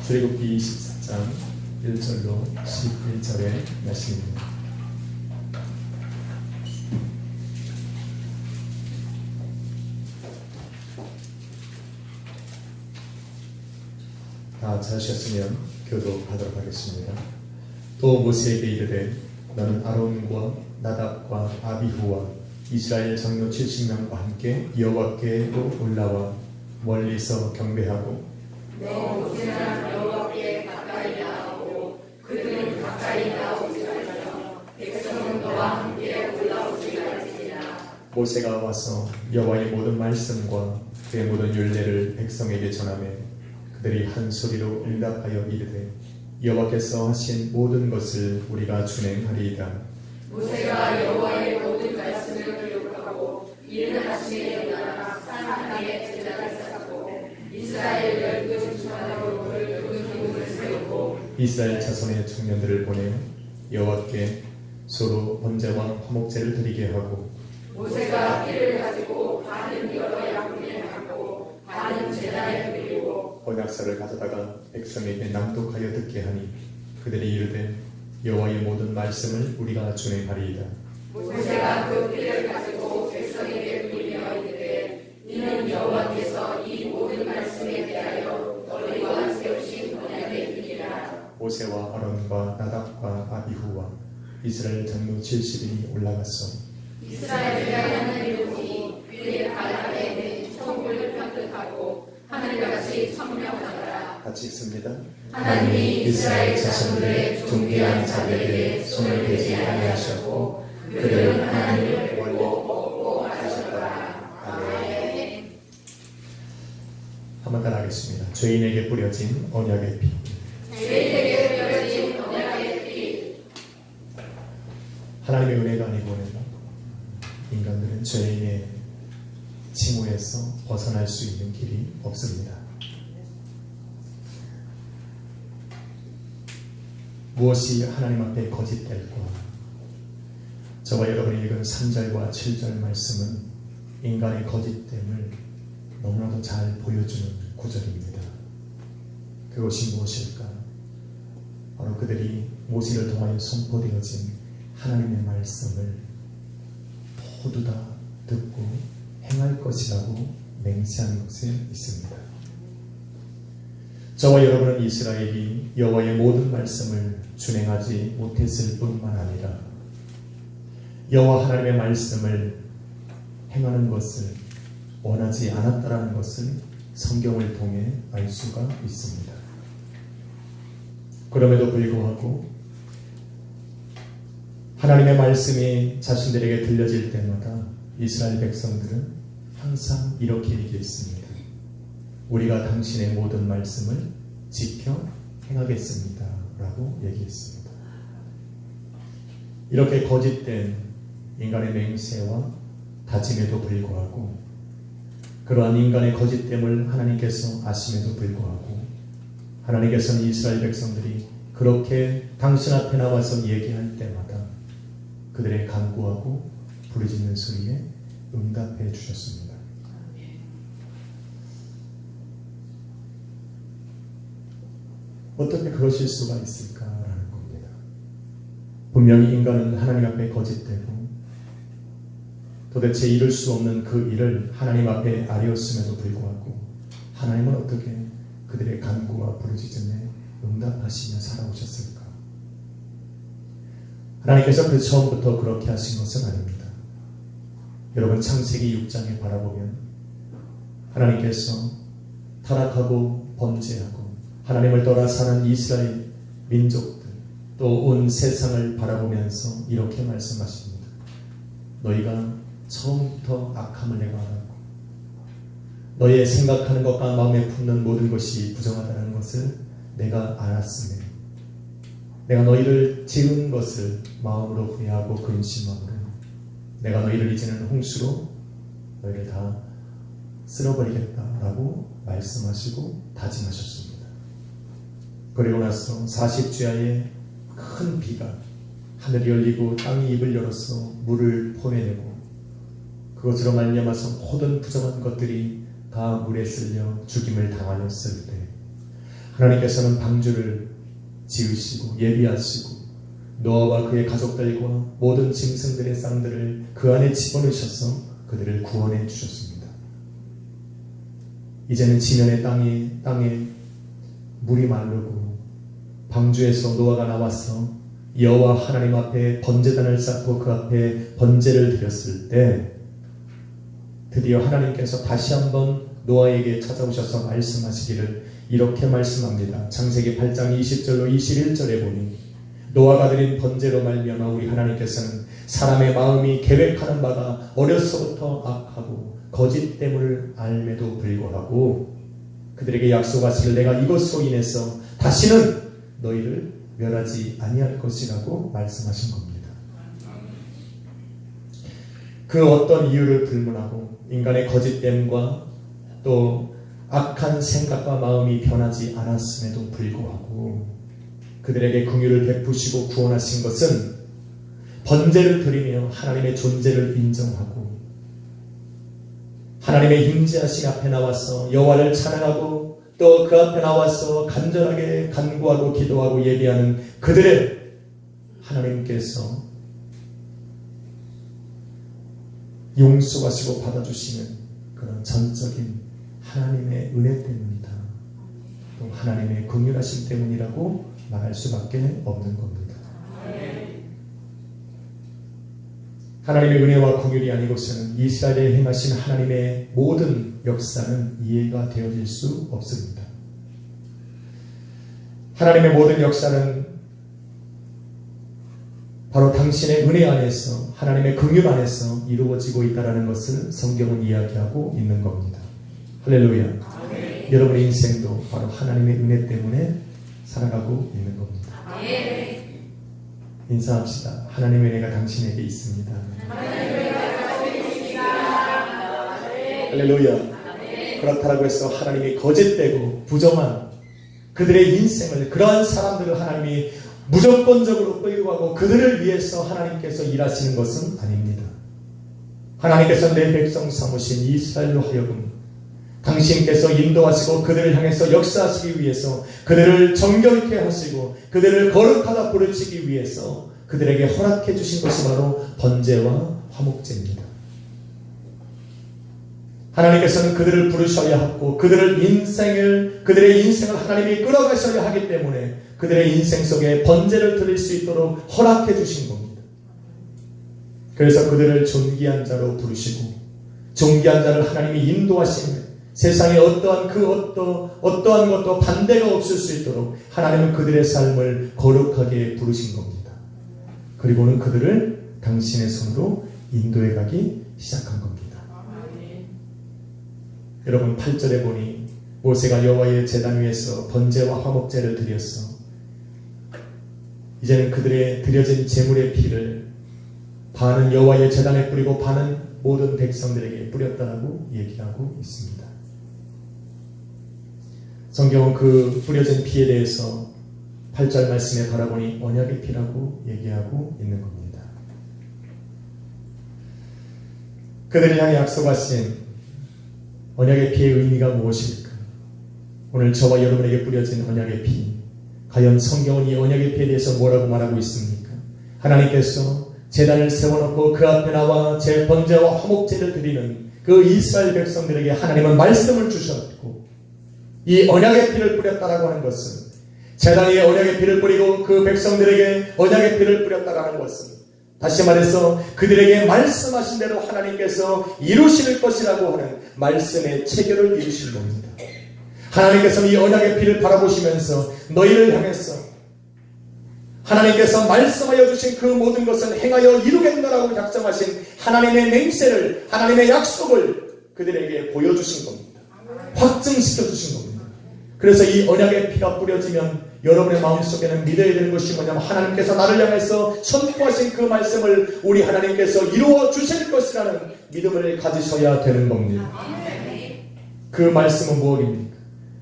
출애굽기 24장 1절로 11절의 말씀입니다. 다 찾으셨으면 교독하도록 하겠습니다. 또 모세에게 이르되 너는 아론과 나답과 아비후와 이스라엘 장로 70명과 함께 여호와께로 올라와 멀리서 경배하고 너 모세는 여호와께 가까이 나아오고 그들은 가까이 나오지 말며 백성은 너와 함께 올라오지 말지니라. 모세가 와서 여호와의 모든 말씀과 그의 모든 율례를 백성에게 전하매 그들이 한 소리로 응답하여 이르되 여호와께서 하신 모든 것을 우리가 준행하리이다. 모세가 여호와의 모든 말씀을 기록하고 이른 아침에 일어나 산 하나에 제단을 쌓고 이스라엘 열두 지파로 기둥을 세우고 이스라엘 자손의 청년들을 보내 여호와께 서로 번제와 화목제를 드리게 하고 모세가 피를 가지고 반은 여러 양분에 담고 반은 제단에 드리고 언약서를 가져다가 백성에게 낭독하여 듣게 하니 그들이 이르되 여호와의 모든 말씀을 우리가 준행하리이다. 모세가 그 피를 가지고 백성에게 뿌리며 이르되 이는 여호와께서 이 모든 말씀에 대하여 너희와 세우신 언약의 일이라. 모세와 아론과 나답과 아비후와 이스라엘 장로 70인이 올라갔어 이스라엘의 하나님이 그의 발 아래에 천국을 편득하고 하늘같이 청명하더라. 같이 읽습니다. 하나님이 이스라엘 자손들의 존귀한 자들에게 손을 대지 아니하셨고 그들은 하나님을 보고 하셨더라. 아멘. 한번 따라하겠습니다. 죄인에게 뿌려진 언약의 피. 죄인에게 뿌려진 언약의 피. 하나님의 은혜가 아니고는 인간들은 죄인의 징후에서 벗어날 수 있는 길이 없습니다. 무엇이 하나님 앞에 거짓될까? 저와 여러분이 읽은 3절과 7절 말씀은 인간의 거짓됨을 너무나도 잘 보여주는 구절입니다. 그것이 무엇일까? 바로 그들이 모세를 통하여 선포되어진 하나님의 말씀을 모두 다 듣고 행할 것이라고 맹세한 것에 있습니다. 저와 여러분은 이스라엘이 여호와의 모든 말씀을 준행하지 못했을 뿐만 아니라 여호와 하나님의 말씀을 행하는 것을 원하지 않았다라는 것을 성경을 통해 알 수가 있습니다. 그럼에도 불구하고 하나님의 말씀이 자신들에게 들려질 때마다 이스라엘 백성들은 항상 이렇게 얘기했습니다. 우리가 당신의 모든 말씀을 지켜 행하겠습니다 라고 얘기했습니다. 이렇게 거짓된 인간의 맹세와 다짐에도 불구하고 그러한 인간의 거짓됨을 하나님께서 아심에도 불구하고 하나님께서는 이스라엘 백성들이 그렇게 당신 앞에 나와서 얘기할 때마다 그들의 간구하고 부르짖는 소리에 응답해 주셨습니다. 어떻게 그러실 수가 있을까라는 겁니다. 분명히 인간은 하나님 앞에 거짓되고 도대체 이룰 수 없는 그 일을 하나님 앞에 아뢰었음에도 불구하고 하나님은 어떻게 그들의 간구와 부르짖음에 응답하시며 살아오셨을까? 하나님께서 그 처음부터 그렇게 하신 것은 아닙니다. 여러분 창세기 6장에 바라보면 하나님께서 타락하고 범죄하고 하나님을 떠나 사는 이스라엘 민족들 또 온 세상을 바라보면서 이렇게 말씀하십니다. 너희가 처음부터 악함을 내가 알았고 너희의 생각하는 것과 마음에 품는 모든 것이 부정하다는 것을 내가 알았으며 내가 너희를 지은 것을 마음으로 후회하고 근심하므로 내가 너희를 이제는 홍수로 너희를 다 쓸어버리겠다라고 말씀하시고 다짐하셨습니다. 그리고 나서 40주야에 큰 비가 하늘이 열리고 땅이 입을 열어서 물을 퍼내내고 그것으로 말미암아서 모든 부정한 것들이 다 물에 쓸려 죽임을 당하였을 때 하나님께서는 방주를 지으시고 예비하시고 노아와 그의 가족들과 모든 짐승들의 쌍들을 그 안에 집어넣으셔서 그들을 구원해 주셨습니다. 이제는 지면의 땅에 물이 마르고 방주에서 노아가 나와서 여호와 하나님 앞에 번제단을 쌓고 그 앞에 번제를 드렸을 때 드디어 하나님께서 다시 한번 노아에게 찾아오셔서 말씀하시기를 이렇게 말씀합니다. 창세기 8장 20절로 21절에 보니 노아가 드린 번제로 말미암아 우리 하나님께서는 사람의 마음이 계획하는 바가 어려서부터 악하고 거짓됨을 알매도 불구하고 그들에게 약속하시길 내가 이것으로 인해서 다시는 너희를 멸하지 아니할 것이라고 말씀하신 겁니다. 그 어떤 이유를 불문하고 인간의 거짓됨과 또 악한 생각과 마음이 변하지 않았음에도 불구하고 그들에게 긍휼을 베푸시고 구원하신 것은 번제를 드리며 하나님의 존재를 인정하고 하나님의 임재하신 앞에 나와서 여호와를 찬양하고 또 그 앞에 나와서 간절하게 간구하고 기도하고 예배하는 그들의 하나님께서 용서하시고 받아주시는 그런 전적인 하나님의 은혜 때문이다. 또 하나님의 긍휼하심 때문이라고 말할 수밖에 없는 겁니다. 하나님의 은혜와 긍휼이 아니고서는 이스라엘에 행하신 하나님의 모든 역사는 이해가 되어질 수 없습니다. 하나님의 모든 역사는 바로 당신의 은혜 안에서 하나님의 긍휼 안에서 이루어지고 있다는 것을 성경은 이야기하고 있는 겁니다. 할렐루야. 여러분의 인생도 바로 하나님의 은혜 때문에 살아가고 있는 겁니다. 인사합시다. 하나님의 은혜가 당신에게 있습니다. 할렐루야. 그렇다고 해서 하나님이 거짓되고 부정한 그들의 인생을 그러한 사람들을 하나님이 무조건적으로 끌고 가고 그들을 위해서 하나님께서 일하시는 것은 아닙니다. 하나님께서 내 백성 삼으신 이스라엘로 하여금 당신께서 인도하시고 그들을 향해서 역사하시기 위해서 그들을 정결케 하시고 그들을 거룩하다 부르시기 위해서 그들에게 허락해 주신 것이 바로 번제와 화목제입니다. 하나님께서는 그들을 부르셔야 하고 그들의 인생을 하나님이 끌어가셔야 하기 때문에 그들의 인생 속에 번제를 드릴 수 있도록 허락해 주신 겁니다. 그래서 그들을 존귀한 자로 부르시고 존귀한 자를 하나님이 인도하시는 세상에 어떠한 것도 반대가 없을 수 있도록 하나님은 그들의 삶을 거룩하게 부르신 겁니다. 그리고는 그들을 당신의 손으로 인도해 가기 시작한 겁니다. 여러분 8절에 보니 모세가 여호와의 제단 위에서 번제와 화목제를 드렸어. 이제는 그들의 드려진 제물의 피를 반은 여호와의 제단에 뿌리고 반은 모든 백성들에게 뿌렸다라고 얘기하고 있습니다. 성경은 그 뿌려진 피에 대해서 8절 말씀에 바라보니 언약의 피라고 얘기하고 있는 겁니다. 그들을 향해 약속하신 언약의 피의 의미가 무엇일까? 오늘 저와 여러분에게 뿌려진 언약의 피, 과연 성경은 이 언약의 피에 대해서 뭐라고 말하고 있습니까? 하나님께서 제단을 세워놓고 그 앞에 나와 제 번제와 화목제를 드리는 그 이스라엘 백성들에게 하나님은 말씀을 주셨고 이 언약의 피를 뿌렸다라고 하는 것은 제단 위에 언약의 피를 뿌리고 그 백성들에게 언약의 피를 뿌렸다라는 것은 다시 말해서 그들에게 말씀하신 대로 하나님께서 이루실 것이라고 하는 말씀의 체결을 이루신 겁니다. 하나님께서는 이 언약의 피를 바라보시면서 너희를 향해서 하나님께서 말씀하여 주신 그 모든 것을 행하여 이루겠노라고 작정하신 하나님의 맹세를, 하나님의 약속을 그들에게 보여주신 겁니다. 확증시켜 주신 겁니다. 그래서 이 언약의 피가 뿌려지면 여러분의 마음속에는 믿어야 되는 것이 뭐냐면 하나님께서 나를 향해서 선포하신 그 말씀을 우리 하나님께서 이루어 주실 것이라는 믿음을 가지셔야 되는 겁니다. 그 말씀은 무엇입니까?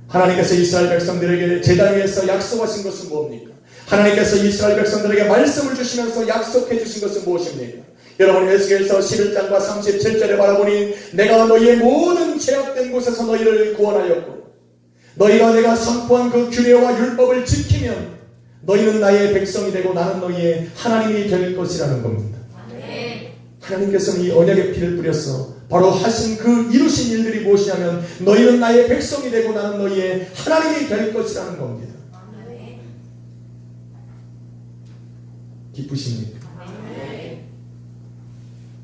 하나님께서 이스라엘 백성들에게 제단 위에서 약속하신 것은 무엇입니까? 하나님께서 이스라엘 백성들에게 말씀을 주시면서 약속해 주신 것은 무엇입니까? 여러분 에스겔서 11장과 37절에 바라보니 내가 너희의 모든 죄악된 곳에서 너희를 구원하였고 너희가 내가 선포한 그 규례와 율법을 지키면 너희는 나의 백성이 되고 나는 너희의 하나님이 될 것이라는 겁니다. 하나님께서는 이 언약의 피를 뿌렸어. 바로 하신 그 이루신 일들이 무엇이냐면 너희는 나의 백성이 되고 나는 너희의 하나님이 될 것이라는 겁니다. 기쁘십니까?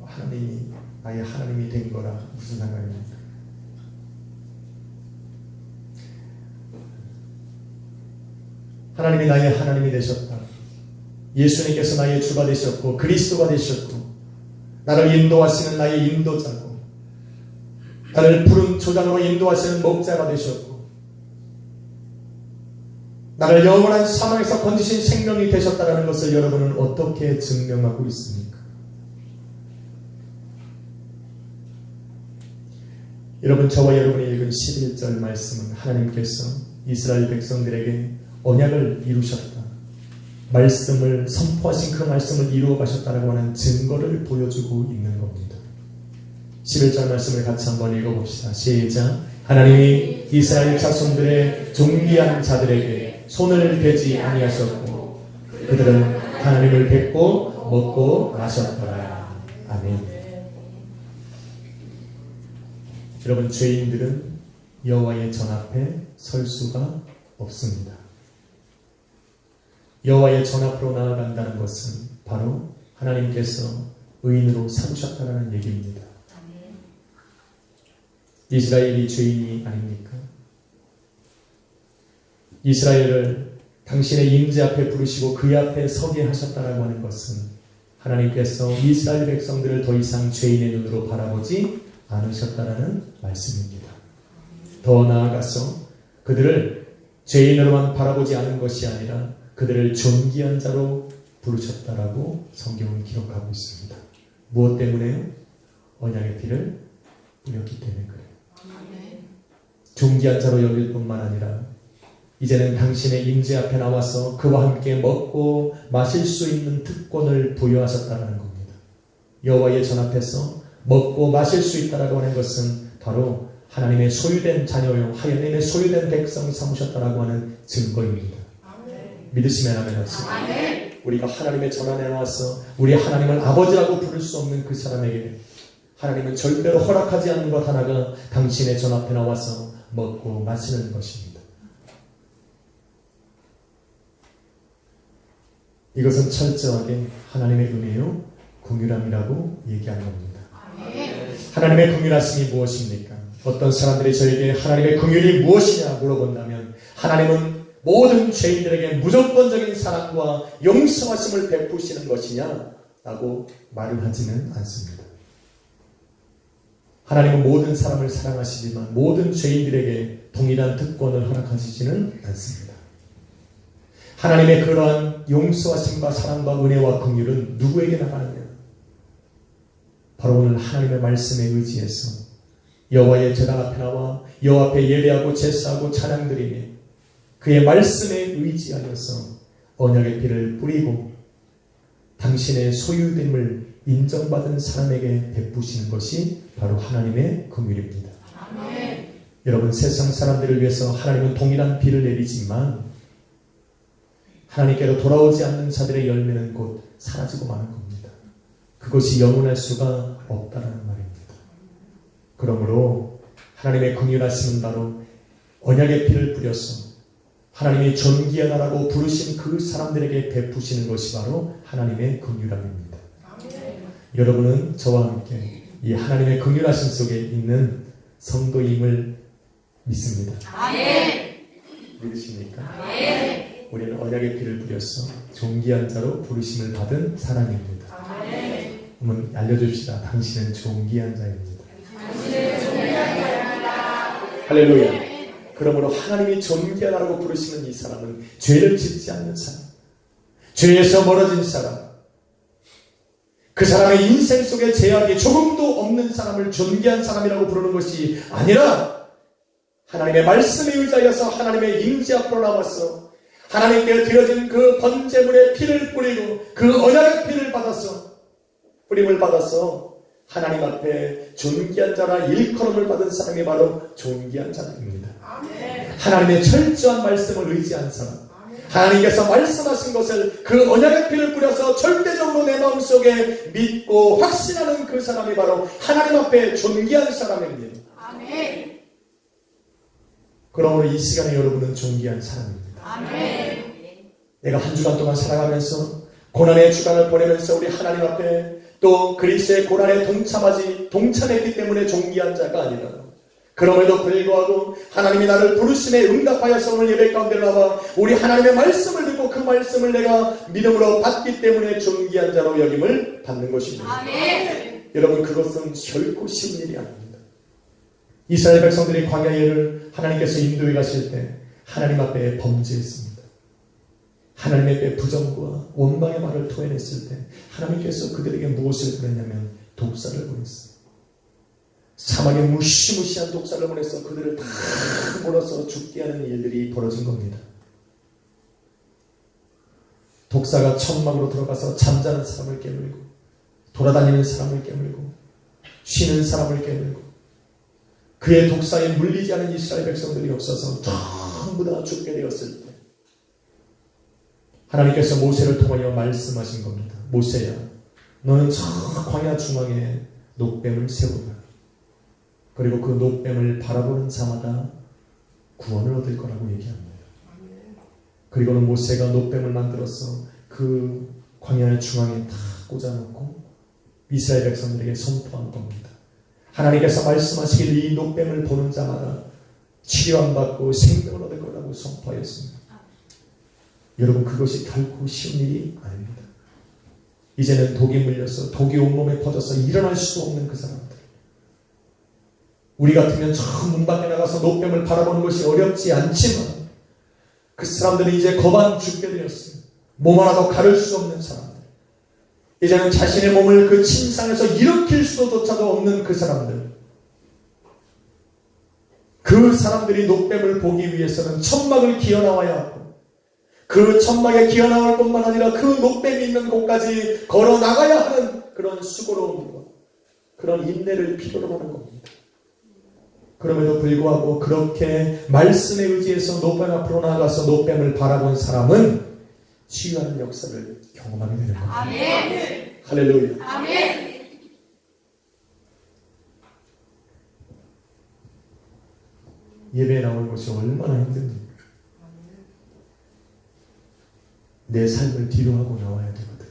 하나님이 나의 하나님이 된 거라 무슨 상관입니까? 하나님이 나의 하나님이 되셨다. 예수님께서 나의 주가 되셨고 그리스도가 되셨고 나를 인도하시는 나의 인도자고 나를 푸른 초장으로 인도하시는 목자가 되셨고 나를 영원한 사망에서 건지신 생명이 되셨다는 것을 여러분은 어떻게 증명하고 있습니까? 여러분, 저와 여러분이 읽은 11절 말씀은 하나님께서 이스라엘 백성들에게 언약을 이루셨다, 말씀을 선포하신 그 말씀을 이루어 가셨다라고 하는 증거를 보여주고 있는 겁니다. 11절 말씀을 같이 한번 읽어봅시다. 시작. 하나님이 이스라엘 자손들의 존귀한 자들에게 손을 대지 아니하셨고 그들은 하나님을 뵙고 먹고 마셨더라. 아멘. 여러분, 죄인들은 여호와의 전 앞에 설 수가 없습니다. 여호와의 전 앞으로 나아간다는 것은 바로 하나님께서 의인으로 삼으셨다는 얘기입니다. 이스라엘이 죄인이 아닙니까? 이스라엘을 당신의 임재 앞에 부르시고 그 앞에 서게 하셨다라고 하는 것은 하나님께서 이스라엘 백성들을 더 이상 죄인의 눈으로 바라보지 않으셨다라는 말씀입니다. 더 나아가서 그들을 죄인으로만 바라보지 않은 것이 아니라 그들을 존귀한 자로 부르셨다라고 성경은 기록하고 있습니다. 무엇 때문에요? 언약의 피를 뿌렸기 때문에 그래요. 존귀한 자로 여길 뿐만 아니라 이제는 당신의 임재 앞에 나와서 그와 함께 먹고 마실 수 있는 특권을 부여하셨다는 겁니다. 여호와의 전 앞에서 먹고 마실 수 있다라고 하는 것은 바로 하나님의 소유된 자녀요, 하나님의 소유된 백성 삼으셨다라고 하는 증거입니다. 믿으시면 아멘 하시고, 우리가 하나님의 전 안에 나와서 우리 하나님을 아버지라고 부를 수 없는 그 사람에게 하나님은 절대로 허락하지 않는 것 하나가 당신의 전 앞에 나와서 먹고 마시는 것입니다. 이것은 철저하게 하나님의 은혜요 긍휼함이라고 얘기하는 겁니다. 하나님의 긍휼하심이 무엇입니까? 어떤 사람들이 저에게 하나님의 긍휼이 무엇이냐 물어본다면 하나님은 모든 죄인들에게 무조건적인 사랑과 용서하심을 베푸시는 것이냐 라고 말을 하지는 않습니다. 하나님은 모든 사람을 사랑하시지만 모든 죄인들에게 동일한 특권을 허락하시지는 않습니다. 하나님의 그러한 용서하심과 사랑과 은혜와 긍휼은 누구에게 나가느냐? 바로 오늘 하나님의 말씀에 의지해서 여호와의 제단 앞에 나와 여호와 앞에 예배하고 제사하고 찬양드리며 그의 말씀에 의지하여서 언약의 피를 뿌리고 당신의 소유됨을 인정받은 사람에게 베푸시는 것이 바로 하나님의 긍휼입니다. 여러분, 세상 사람들을 위해서 하나님은 동일한 비를 내리지만 하나님께로 돌아오지 않는 자들의 열매는 곧 사라지고 마는 겁니다. 그것이 영원할 수가 없다는 말입니다. 그러므로 하나님의 긍휼하심은 바로 언약의 피를 뿌려서 하나님이 존귀하다라고 부르신 그 사람들에게 베푸시는 것이 바로 하나님의 긍휼함입니다. 여러분은 저와 함께 이 하나님의 긍휼하심 속에 있는 성도임을 믿습니다. 믿으십니까? 우리는 언약의 피를 뿌려서 존귀한 자로 부르심을 받은 사람입니다. 한번 알려줍시다. 당신은 존귀한 자입니다. 할렐루야. 그러므로 하나님이 존귀하다고 부르시는 이 사람은 죄를 짓지 않는 사람, 죄에서 멀어진 사람, 그 사람의 인생 속에 제약이 조금도 없는 사람을 존귀한 사람이라고 부르는 것이 아니라 하나님의 말씀에 의지하여서 하나님의 임재 앞으로 나와서 하나님께 드려진 그 번제물의 피를 뿌리고 그 언약의 피를 받아서 뿌림을 받아서 하나님 앞에 존귀한 자라 일컬음을 받은 사람이 바로 존귀한 자입니다. 하나님의 철저한 말씀을 의지한 사람, 하나님께서 말씀하신 것을 그 언약의 피를 뿌려서 절대적으로 내 마음속에 믿고 확신하는 그 사람이 바로 하나님 앞에 존귀한 사람입니다. 그러므로 이 시간에 여러분은 존귀한 사람입니다. 내가 한 주간 동안 살아가면서 고난의 주간을 보내면서 우리 하나님 앞에 또 그리스도의 고난에 동참했기 때문에 존귀한 자가 아니라, 그럼에도 불구하고 하나님이 나를 부르심에 응답하여서 오늘 예배 가운데 나와 우리 하나님의 말씀을 듣고 그 말씀을 내가 믿음으로 받기 때문에 존귀한 자로 여김을 받는 것입니다. 여러분, 그것은 결코 쉬운 일이 아닙니다. 이스라엘 백성들이 광야를 하나님께서 인도해 가실 때 하나님 앞에 범죄했습니다. 하나님 앞에 부정과 원망의 말을 토해냈을 때 하나님께서 그들에게 무엇을 보냈냐면 독사를 보냈어요. 사막에 무시무시한 독사를 보내서 그들을 다 몰아서 죽게 하는 일들이 벌어진 겁니다. 독사가 천막으로 들어가서 잠자는 사람을 깨물고, 돌아다니는 사람을 깨물고, 쉬는 사람을 깨물고, 그의 독사에 물리지 않은 이스라엘 백성들이 없어서 전부 다 죽게 되었을 때 하나님께서 모세를 통하여 말씀하신 겁니다. 모세야, 너는 저 광야 중앙에 녹뱀을 세우라. 그리고 그 녹뱀을 바라보는 자마다 구원을 얻을 거라고 얘기합니다. 그리고는 모세가 녹뱀을 만들어서 그 광야의 중앙에 다 꽂아놓고 이스라엘 백성들에게 선포한 겁니다. 하나님께서 말씀하시길 이 녹뱀을 보는 자마다 치료받고 생명을 얻을 거라고 선포하였습니다. 여러분, 그것이 결코 쉬운 일이 아닙니다. 이제는 독이 물려서 독이 온몸에 퍼져서 일어날 수도 없는 그 사람들, 우리 같으면 저 문 밖에 나가서 녹뱀을 바라보는 것이 어렵지 않지만 그 사람들은 이제 거반 죽게 되었어요. 몸 하나도 가릴 수 없는 사람들, 이제는 자신의 몸을 그 침상에서 일으킬 수조차도 없는 그 사람들, 그 사람들이 녹뱀을 보기 위해서는 천막을 기어나와야 하고, 그 천막에 기어나올 뿐만 아니라 그 녹뱀이 있는 곳까지 걸어 나가야 하는 그런 수고로움과 그런 인내를 필요로 하는 겁니다. 그럼에도 불구하고 그렇게 말씀에 의지해서 녹뱀 앞으로 나가서 녹뱀을 바라본 사람은 치유하는 역사를 경험하게 되는 겁니다. 아멘. 할렐루야. 아멘. 예배에 나오는 것이 얼마나 힘듭니까? 내 삶을 뒤로 하고 나와야 되거든.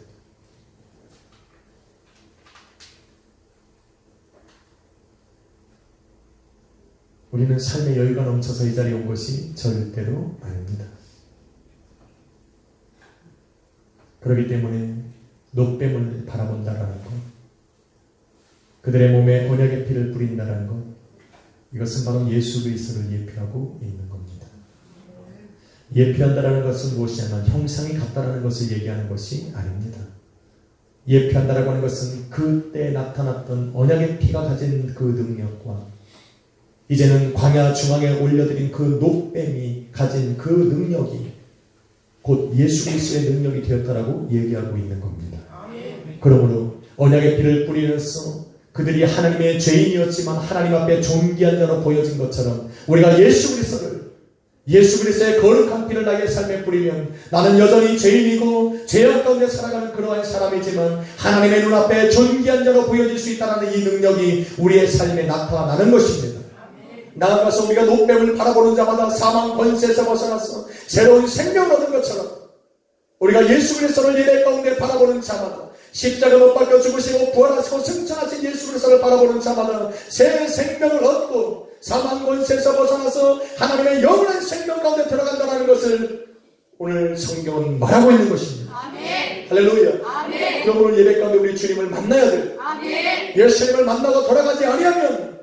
우리는 삶의 여유가 넘쳐서 이 자리에 온 것이 절대로 아닙니다. 그렇기 때문에 녹뱀을 바라본다라는 것, 그들의 몸에 언약의 피를 뿌린다라는 것, 이것은 바로 예수 그리스도를 예표하고 있는 겁니다. 예표한다라는 것은 무엇이냐면 형상이 같다라는 것을 얘기하는 것이 아닙니다. 예표한다라고 하는 것은 그때 나타났던 언약의 피가 가진 그 능력과 이제는 광야 중앙에 올려드린 그 녹뱀이 가진 그 능력이 곧 예수 그리스도의 능력이 되었다라고 얘기하고 있는 겁니다. 그러므로 언약의 피를 뿌리면서 그들이 하나님의 죄인이었지만 하나님 앞에 존귀한 자로 보여진 것처럼 우리가 예수 그리스도의 거룩한 피를 나의 삶에 뿌리면 나는 여전히 죄인이고 죄악 가운데 살아가는 그러한 사람이지만 하나님의 눈앞에 존귀한 자로 보여질 수 있다는 이 능력이 우리의 삶에 나타나는 것입니다. 나아가서 우리가 녹뱀을 바라보는 자마다 사망 권세에서 벗어나서 새로운 생명을 얻은 것처럼 우리가 예수 그리스도를 예배 가운데 바라보는 자마다 십자가 못 박혀 죽으시고 부활하시고 승천하신 예수 그리스도를 바라보는 자마다 새 생명을 얻고 사망 권세에서 벗어나서 하나님의 영원한 생명 가운데 들어간다는 것을 오늘 성경은 말하고 있는 것입니다. 아멘. 할렐루야. 아멘. 그럼 오늘 예배 가운데 우리 주님을 만나야 돼요. 아멘. 예수님을 만나고 돌아가지 아니하면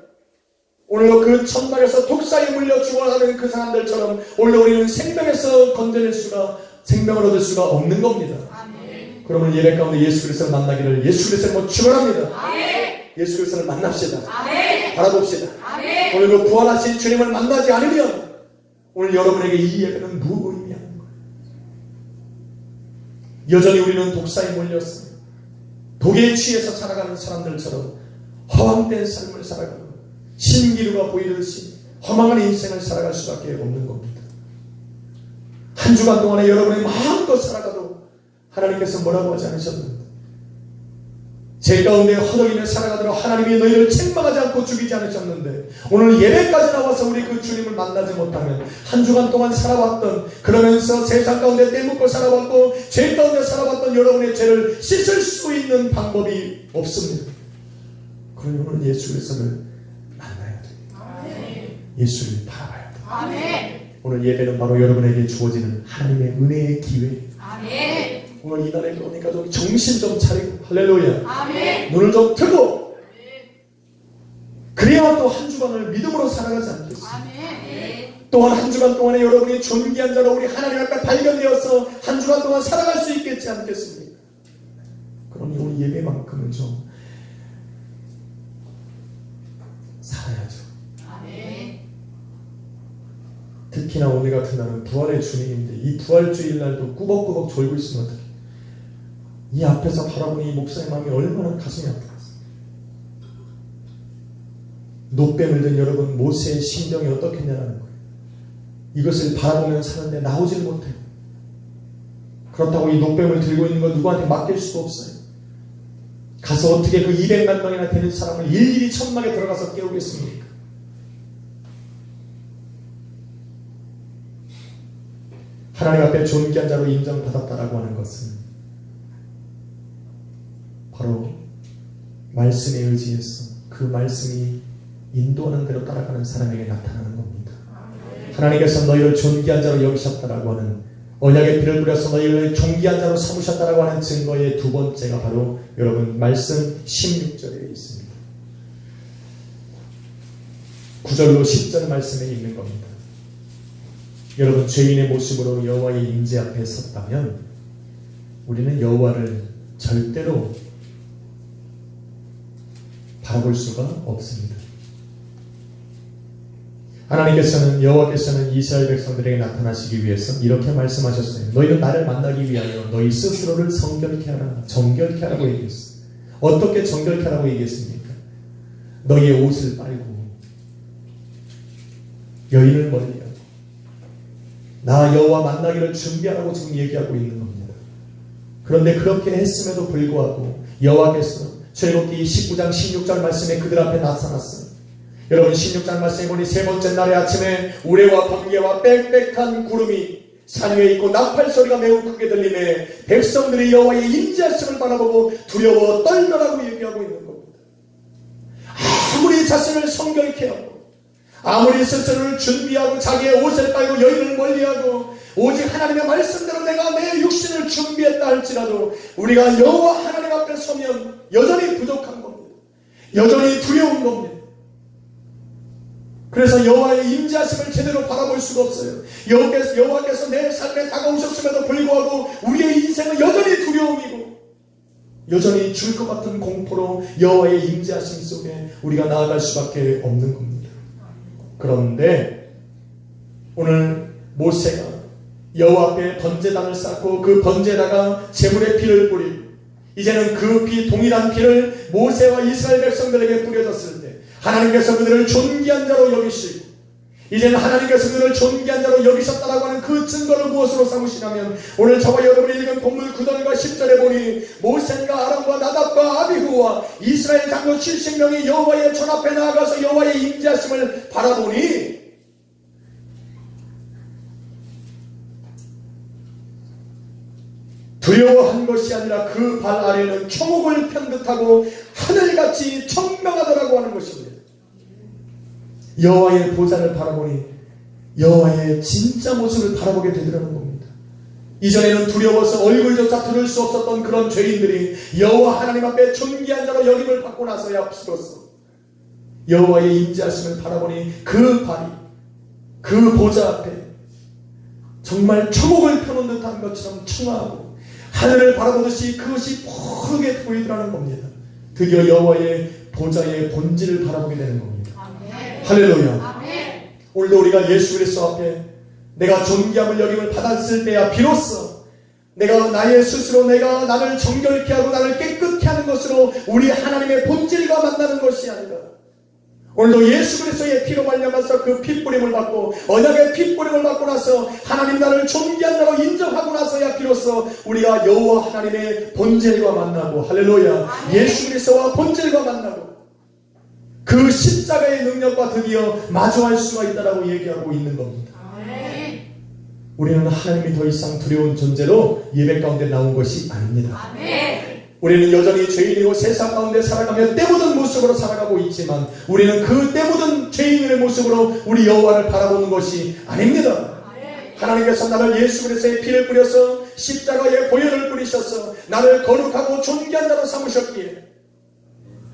오늘도 그 천막에서 독사에 물려 죽어가는 그 사람들처럼 오늘 우리는 생명에서 건져낼 수가, 생명을 얻을 수가 없는 겁니다. 아멘. 그러면 예배 가운데 예수 그리스도를 만나기를 예수 그리스도를 축원합니다. 아멘. 예수 그리스도를 만납시다. 아멘. 바라봅시다. 아멘. 오늘 그 부활하신 주님을 만나지 않으면 오늘 여러분에게 이 예배는 무의미한 거예요. 여전히 우리는 독사에 몰렸어요. 독에 취해서 살아가는 사람들처럼 허황된 삶을 살아가고 신기루가 보이듯이 허망한 인생을 살아갈 수밖에 없는 겁니다. 한 주간 동안에 여러분의 마음껏 살아가도 하나님께서 뭐라고 하지 않으셨는데, 제 가운데 허덕이며 살아가도록 하나님이 너희를 책망하지 않고 죽이지 않으셨는데, 오늘 예배까지 나와서 우리 그 주님을 만나지 못하면 한 주간 동안 살아왔던, 그러면서 세상 가운데 떼묻고 살아왔고 죄 가운데 살아왔던 여러분의 죄를 씻을 수 있는 방법이 없습니다. 그러니 오늘 예수 그리스도를 만나야 돼요. 예수를 바라봐야 돼요. 아멘. 오늘 예배는 바로 여러분에게 주어지는 하나님의 은혜의 기회. 아멘. 오늘 이 날에 그러니까 좀 정신 좀 차리고, 할렐루야, 아멘. 눈을 좀 뜨고, 그래야 또 한 주간을 믿음으로 살아가지 않겠습니까? 아멘. 또한 한 주간 동안에 여러분이 존귀한 자로 우리 하나님 앞에 발견되어서 한 주간 동안 살아갈 수 있겠지 않겠습니까? 그러니 오늘 예배만큼은 좀 살아야죠. 아멘. 특히나 오늘 같은 날은 부활의 주님인데, 이 부활주일 날도 꾸벅꾸벅 졸고 있으면 어떡해. 이 앞에서 바라보는 이 목사의 마음이 얼마나 가슴이 아프겠어요. 노뱀을 든 여러분, 모세의 심정이 어떻겠냐는 거예요. 이것을 바라보며 사는데 나오질 못해요. 그렇다고 이 노뱀을 들고 있는 건 누구한테 맡길 수도 없어요. 가서 어떻게 그 200만 명이나 되는 사람을 일일이 천막에 들어가서 깨우겠습니까? 하나님 앞에 존귀한 자로 인정받았다라고 하는 것은 바로 말씀에 의지해서 그 말씀이 인도하는 대로 따라가는 사람에게 나타나는 겁니다. 하나님께서 너희를 존귀한 자로 여기셨다라고 하는, 언약의 피를 뿌려서 너희를 존귀한 자로 삼으셨다라고 하는 증거의 두 번째가 바로 여러분 말씀 16절에 있습니다. 9절로 10절 말씀에 있는 겁니다. 여러분, 죄인의 모습으로 여호와의 임재 앞에 섰다면 우리는 여호와를 절대로 바라볼 수가 없습니다. 여호와께서는 이스라엘 백성들에게 나타나시기 위해서 이렇게 말씀하셨어요. 너희는 나를 만나기 위하여 너희 스스로를 성결케 하라, 정결케 하라고 얘기했어요. 어떻게 정결케 하라고 얘기했습니까? 너희의 옷을 빨고 여인을 멀리하고 나 여호와 만나기를 준비하라고 지금 얘기하고 있는 겁니다. 그런데 그렇게 했음에도 불구하고 여호와께서 출애굽기 19장 16절 말씀에 그들 앞에 나타났어요. 여러분, 16장 말씀에 보니 세 번째 날의 아침에 우레와 번개와 빽빽한 구름이 산 위에 있고 나팔 소리가 매우 크게 들리매 백성들이 여호와의 임재하심을 바라보고 두려워 떨더라고 얘기하고 있는 겁니다. 아무리 자신을 성결케 하고 아무리 스스로를 준비하고 자기의 옷을 빨고 여인을 멀리하고 오직 하나님의 말씀대로 내가 내 육신을 준비했다 할지라도 우리가 여호와 하나님 앞에 서면 여전히 부족한 겁니다. 여전히 두려운 겁니다. 그래서 여호와의 임재하심을 제대로 바라볼 수가 없어요. 여호와께서 내 삶에 다가오셨음에도 불구하고 우리의 인생은 여전히 두려움이고 여전히 죽을 것 같은 공포로 여호와의 임재하심 속에 우리가 나아갈 수밖에 없는 겁니다. 그런데 오늘 모세가 여호와 앞에 번제단을 쌓고 그 번제에다가 제물의 피를 뿌리고 이제는 그 피, 동일한 피를 모세와 이스라엘 백성들에게 뿌려졌을 때 하나님께서 그들을 존귀한 자로 여기시고 이제는 하나님께서 그들을 존귀한 자로 여기셨다라고 하는 그 증거를 무엇으로 삼으시냐면 오늘 저와 여러분이 읽은 본문 9절과 10절에 보니 모세가 아론과 나답과 아비후와 이스라엘 장로 70명이 여호와의 전 앞에 나아가서 여호와의 임재하심을 바라보니 두려워한 것이 아니라 그 발 아래는 초목을 편 듯하고 하늘같이 청명하더라고 하는 것입니다. 여호와의 보좌를 바라보니 여호와의 진짜 모습을 바라보게 되더라는 겁니다. 이전에는 두려워서 얼굴조차 들을 수 없었던 그런 죄인들이 여호와 하나님 앞에 존귀한 자로 여김을 받고 나서야 비로소 여호와의 임재하심을 바라보니 그 발이 그 보좌 앞에 정말 초목을 펴놓은 듯한 것처럼 청아하고 하늘을 바라보듯이 그것이 푸르게 보이더라는 겁니다. 드디어 여호와의 보좌의 본질을 바라보게 되는 겁니다. 아멘. 할렐루야. 아멘. 오늘도 우리가 예수 그리스도 앞에 내가 존귀함을 여김을 받았을 때야 비로소 내가 나의 스스로 내가 나를 정결케 하고 나를 깨끗게 하는 것으로 우리 하나님의 본질과 만나는 것이 아니라 오늘도 예수 그리스도의 피로 말미암아서 그 핏뿌림을 받고 언약의 핏뿌림을 받고 나서 하나님 나를 존귀한 자로 인정하고 나서야 비로소 우리가 여호와 하나님의 본질과 만나고 할렐루야 예수 그리스도와 본질과 만나고 그 십자가의 능력과 드디어 마주할 수가 있다라고 얘기하고 있는 겁니다. 우리는 하나님이 더 이상 두려운 존재로 예배 가운데 나온 것이 아닙니다. 우리는 여전히 죄인이고 세상 가운데 살아가며 때묻은 모습으로 살아가고 있지만 우리는 그 때묻은 죄인의 모습으로 우리 여호와를 바라보는 것이 아닙니다. 하나님께서 나를 예수 그리스도의 피를 뿌려서 십자가의 보혈을 뿌리셔서 나를 거룩하고 존귀한 자로 삼으셨기에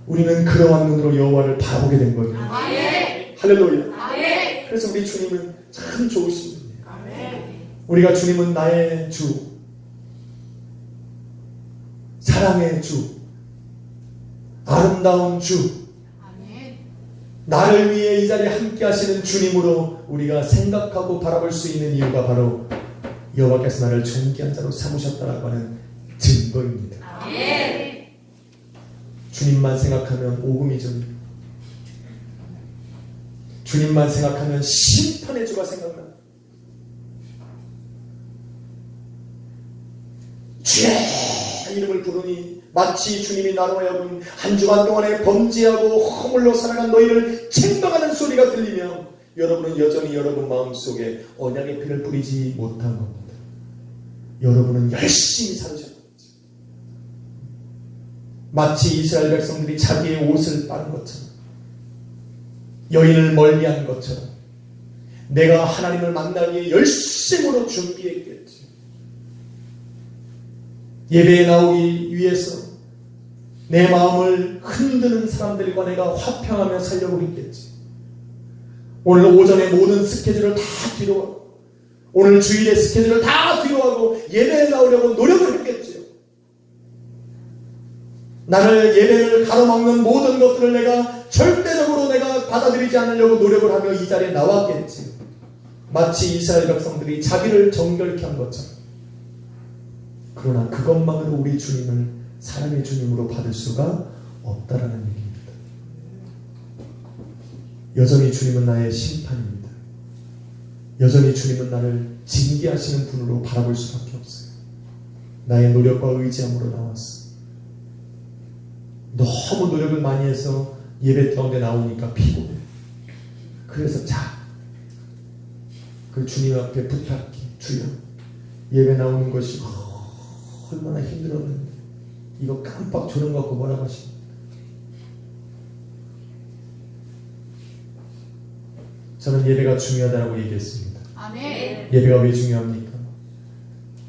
우리는 그러한 눈으로 여호와를 바라보게 된 거예요. 할렐루야. 그래서 우리 주님은 참 좋으신 분이에요. 우리가 주님은 나의 주, 사랑의 주, 아름다운 주, 나를 위해 이 자리에 함께 하시는 주님으로 우리가 생각하고 바라볼 수 있는 이유가 바로 여호와께서 나를 존귀한 자로 삼으셨다라고 하는 증거입니다. 주님만 생각하면 오금이죠. 주님만 생각하면 심판의 주가 생각나. 주의 이름을 부르니 마치 주님이 나로 하여금 한 주간 동안에 범죄하고 허물로 살아간 너희를 책망하는 소리가 들리며 여러분은 여전히 여러분 마음속에 언약의 피를 뿌리지 못한 겁니다. 여러분은 열심히 살으셨던 거죠. 마치 이스라엘 백성들이 자기의 옷을 빠른 것처럼 여인을 멀리한 것처럼 내가 하나님을 만나기에 열심으로 준비했겠지. 예배에 나오기 위해서 내 마음을 흔드는 사람들과 내가 화평하며 살려고 했겠지. 오늘 오전에 모든 스케줄을 다 뒤로하고 오늘 주일의 스케줄을 다 뒤로하고 예배에 나오려고 노력을 했겠지요. 나를 예배를 가로막는 모든 것들을 내가 절대적으로 내가 받아들이지 않으려고 노력을 하며 이 자리에 나왔겠지. 마치 이스라엘 백성들이 자기를 정결케 한 것처럼. 그러나 그것만으로 우리 주님을 사랑의 주님으로 받을 수가 없다라는 얘기입니다. 여전히 주님은 나의 심판입니다. 여전히 주님은 나를 징계하시는 분으로 바라볼 수밖에 없어요. 나의 노력과 의지함으로 나왔어. 너무 노력을 많이 해서 예배 가운데 나오니까 피곤해. 그래서 자. 그 주님 앞에 부탁해. 주여, 예배 나오는 것이 얼마나 힘들었는데 이거 깜빡 조는 것 같고 뭐라고 하십니까? 저는 예배가 중요하다고 얘기했습니다. 아멘. 예배가 왜 중요합니까?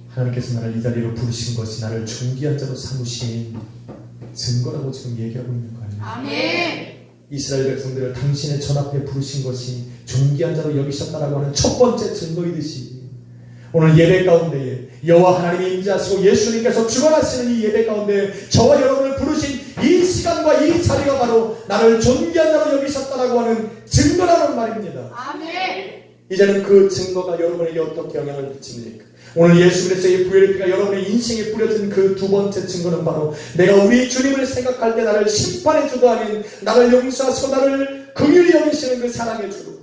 하나님께서 나를 이 자리로 부르신 것이 나를 존귀한 자로 삼으신 증거라고 지금 얘기하고 있는 거 아닙니까? 아멘. 이스라엘 백성들을 당신의 전 앞에 부르신 것이 존귀한 자로 여기셨다라고 하는 첫 번째 증거이듯이 오늘 예배 가운데에 여호와 하나님이 임재하시고 예수님께서 주관하시는 이 예배 가운데 저와 여러분을 부르신 이 시간과 이 자리가 바로 나를 존귀한 자로 여기셨다라고 하는 증거라는 말입니다. 아멘. 이제는 그 증거가 여러분에게 어떻게 영향을 미칩니까? 오늘 예수 그리스도의 부활의 피가 여러분의 인생에 뿌려진 그 두 번째 증거는 바로 내가 우리 주님을 생각할 때 나를 심판의 주가 아닌 나를 용서하시고 나를 긍휼히 여기시는 그 사랑의 주로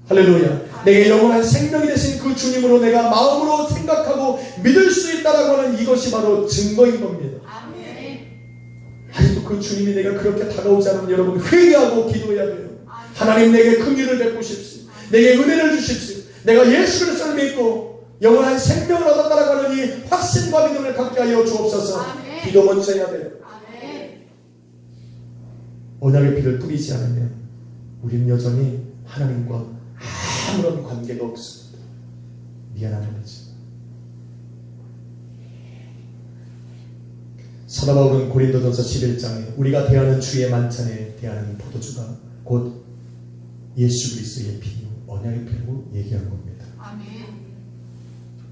할렐루야. 내게 영원한 생명이 되신 그 주님으로 내가 마음으로 생각하고 믿을 수 있다라고 하는 이것이 바로 증거인 겁니다. 아멘. 아직도 그 주님이 내가 그렇게 다가오지 않으면 여러분 회개하고 기도해야 돼요. 하나님 내게 긍휼을 베푸십시오. 내게 은혜를 주십시오. 내가 예수 그리스도를 믿고 영원한 생명을 얻었다라고 하는 이 확신과 믿음을 갖게 하여 주옵소서. 아멘. 기도 먼저 해야 돼요. 아멘. 언약의 피를 뿌리지 않으면 우리는 여전히 하나님과 아무런 관계가 없습니다. 미안한 거지. 사도 바울은 고린도전서 11장에 우리가 대하는 주의 만찬에 대하는 포도주가 곧 예수 그리스도의 피, 언약의 피라고 얘기한 겁니다. 아멘.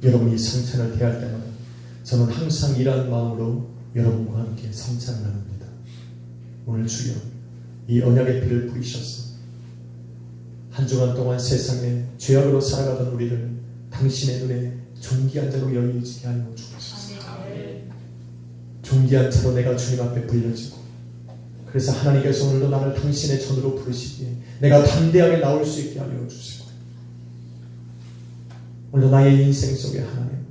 여러분이 성찬을 대할 때마다 저는 항상 이러한 마음으로 여러분과 함께 성찬을 나눕니다. 오늘 주여 이 언약의 피를 뿌리셔서 한 주간 동안 세상에 죄악으로 살아가던 우리를 당신의 눈에 존귀한 자로 여기게 하여 주옵소서. 존귀한 자로 내가 주님 앞에 불려지고 그래서 하나님께서 오늘도 나를 당신의 전으로 부르시기에 내가 담대하게 나올 수 있게 하려 주시고, 오늘도 나의 인생 속에 하나님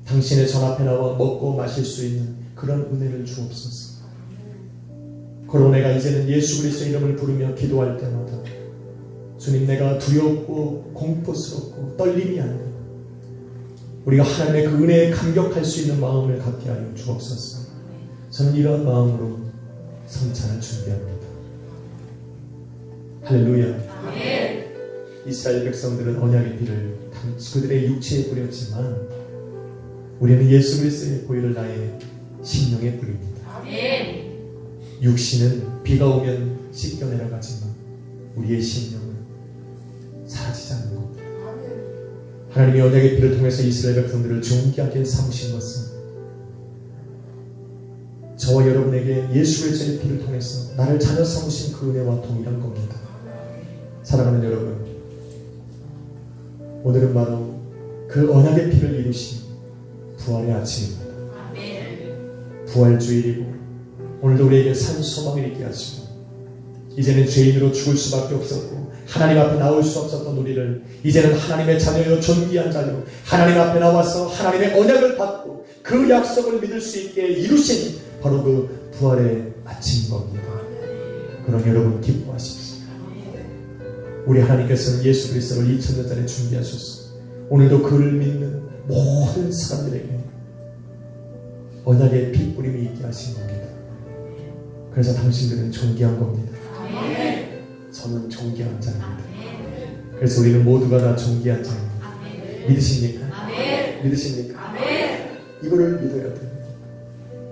당신의 전 앞에 나와 먹고 마실 수 있는 그런 은혜를 주옵소서. 그러고 내가 이제는 예수 그리스도의 이름을 부르며 기도할 때마다 주님, 내가 두렵고 공포스럽고 떨림이 아니라 우리가 하나님의 그 은혜에 감격할 수 있는 마음을 갖게 하여 주옵소서. 저는 이런 마음으로 성찬을 준비합니다. 할렐루야. 아멘. 이스라엘 백성들은 언약의 피를 그들의 육체에 뿌렸지만 우리는 예수 그리스도의 보혈을 나의 심령에 뿌립니다. 아멘. 육신은 비가 오면 씻겨 내려가지만 우리의 심령은 사라지지 않는 겁니다. 하나님이 언약의 피를 통해서 이스라엘 백성들을 존귀하게 삼으신 것은 저와 여러분에게 예수 그리스도의 피를 통해서 나를 자녀 삼으신 그 은혜와 동일한 겁니다. 사랑하는 여러분, 오늘은 바로 그 언약의 피를 이루신 부활의 아침입니다. 부활주일이고 오늘도 우리에게 산 소망을 있게 하시고, 이제는 죄인으로 죽을 수밖에 없었고 하나님 앞에 나올 수 없었던 우리를 이제는 하나님의 자녀요 존귀한 자녀로 하나님 앞에 나와서 하나님의 언약을 받고 그 약속을 믿을 수 있게 이루신 바로 그 부활의 아침인 겁니다. 그럼 여러분 기뻐하십시오. 우리 하나님께서는 예수 그리스도를 2000년 전에 준비하셨어. 오늘도 그를 믿는 모든 사람들에게 언약의 피 뿌림이 있게 하신 겁니다. 그래서 당신들은 존귀한 겁니다. 저는 존귀한 자입니다. 그래서 우리는 모두가 다 존귀한 자입니다. 믿으십니까? 믿으십니까? 이거를 믿어야 돼요.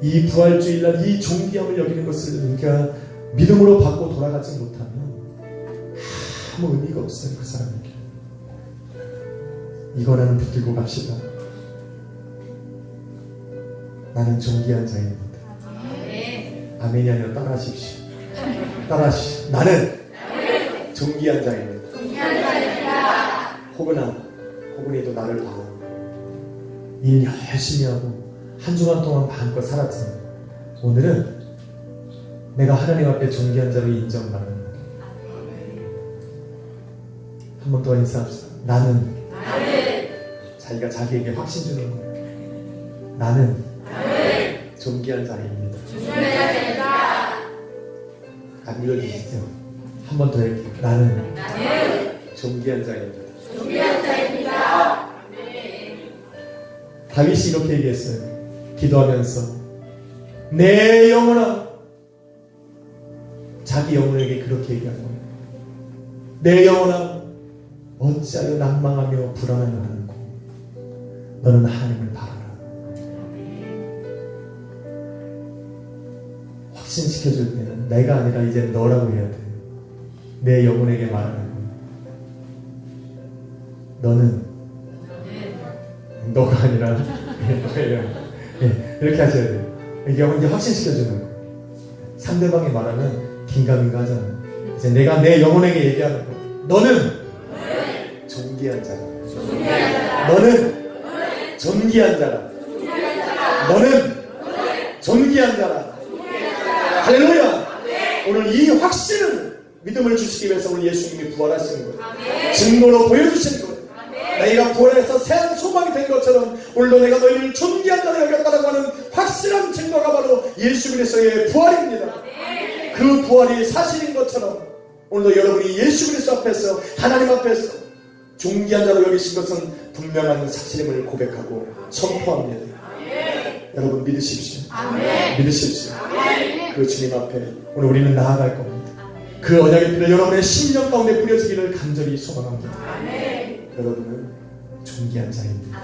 이 부활주일날 이 존귀함을 여기는 것을 우리가 믿음으로 받고 돌아가지 못하면 아무 의미가 없어요. 그 사람에게. 이거라는 붙들고 갑시다. 나는 존귀한 자입니다. 아멘이 아니라 따라하십시오. 따라하십시오. 나는 존귀한 자입니다. 호근이도 나를 봐. 일 열심히 하고 한 주간 동안 마음껏 살았지만 오늘은 내가 하나님 앞에 존귀한 자로 인정받는 거예요. 한 번 더 인사합시다. 나는 자기가 자기에게 확신 주는 거예요. 나는 존귀한 자입니다. 안 믿어주시죠? 한 번 더 할게요. 나는 존귀한 자입니다. 다윗이 이렇게 얘기했어요. 기도하면서 내 영혼아, 자기 영혼에게 그렇게 얘기한 거예요. 내 영혼아, 어찌하여 낭망하며 불안하며 하는고 너는 하나님을 바라라. 확신시켜줄 때는 내가 아니라 이제 너라고 해야 돼요. 내 영혼에게 말하라고. 너는 너가 아니라 너예요. 이렇게 하셔야 돼요. 이게 확신시켜주는 거예요. 상대방이 말하면 긴가민가 하잖아요. 이제 내가 내 영혼에게 얘기하는 거예요. 너는 존귀한 자라. 너는 존귀한 자라. 너는 존귀한 자라. 할렐루야. 오늘 이 확신을 믿음을 주시기 위해서 우리 예수님이 부활하시는 거예요. 증거로 보여주시는 거예요. 내가 부활해서 새한 소망이 된 것처럼 오늘도 내가 너희를 존귀한 자로 여겼다라고 하는 확실한 증거가 바로 예수 그리스도의 부활입니다. 그 부활이 사실인 것처럼 오늘도 여러분이 예수 그리스도 앞에서 하나님 앞에서 존귀한 자로 여기신 것은 분명한 사실임을 고백하고 선포합니다. 여러분 믿으십시오. 믿으십시오. 그 주님 앞에 오늘 우리는 나아갈 겁니다. 그 언약의 피를 여러분의 심령 가운데 뿌려지기를 간절히 소망합니다. 여러분은 존귀한 자입니다.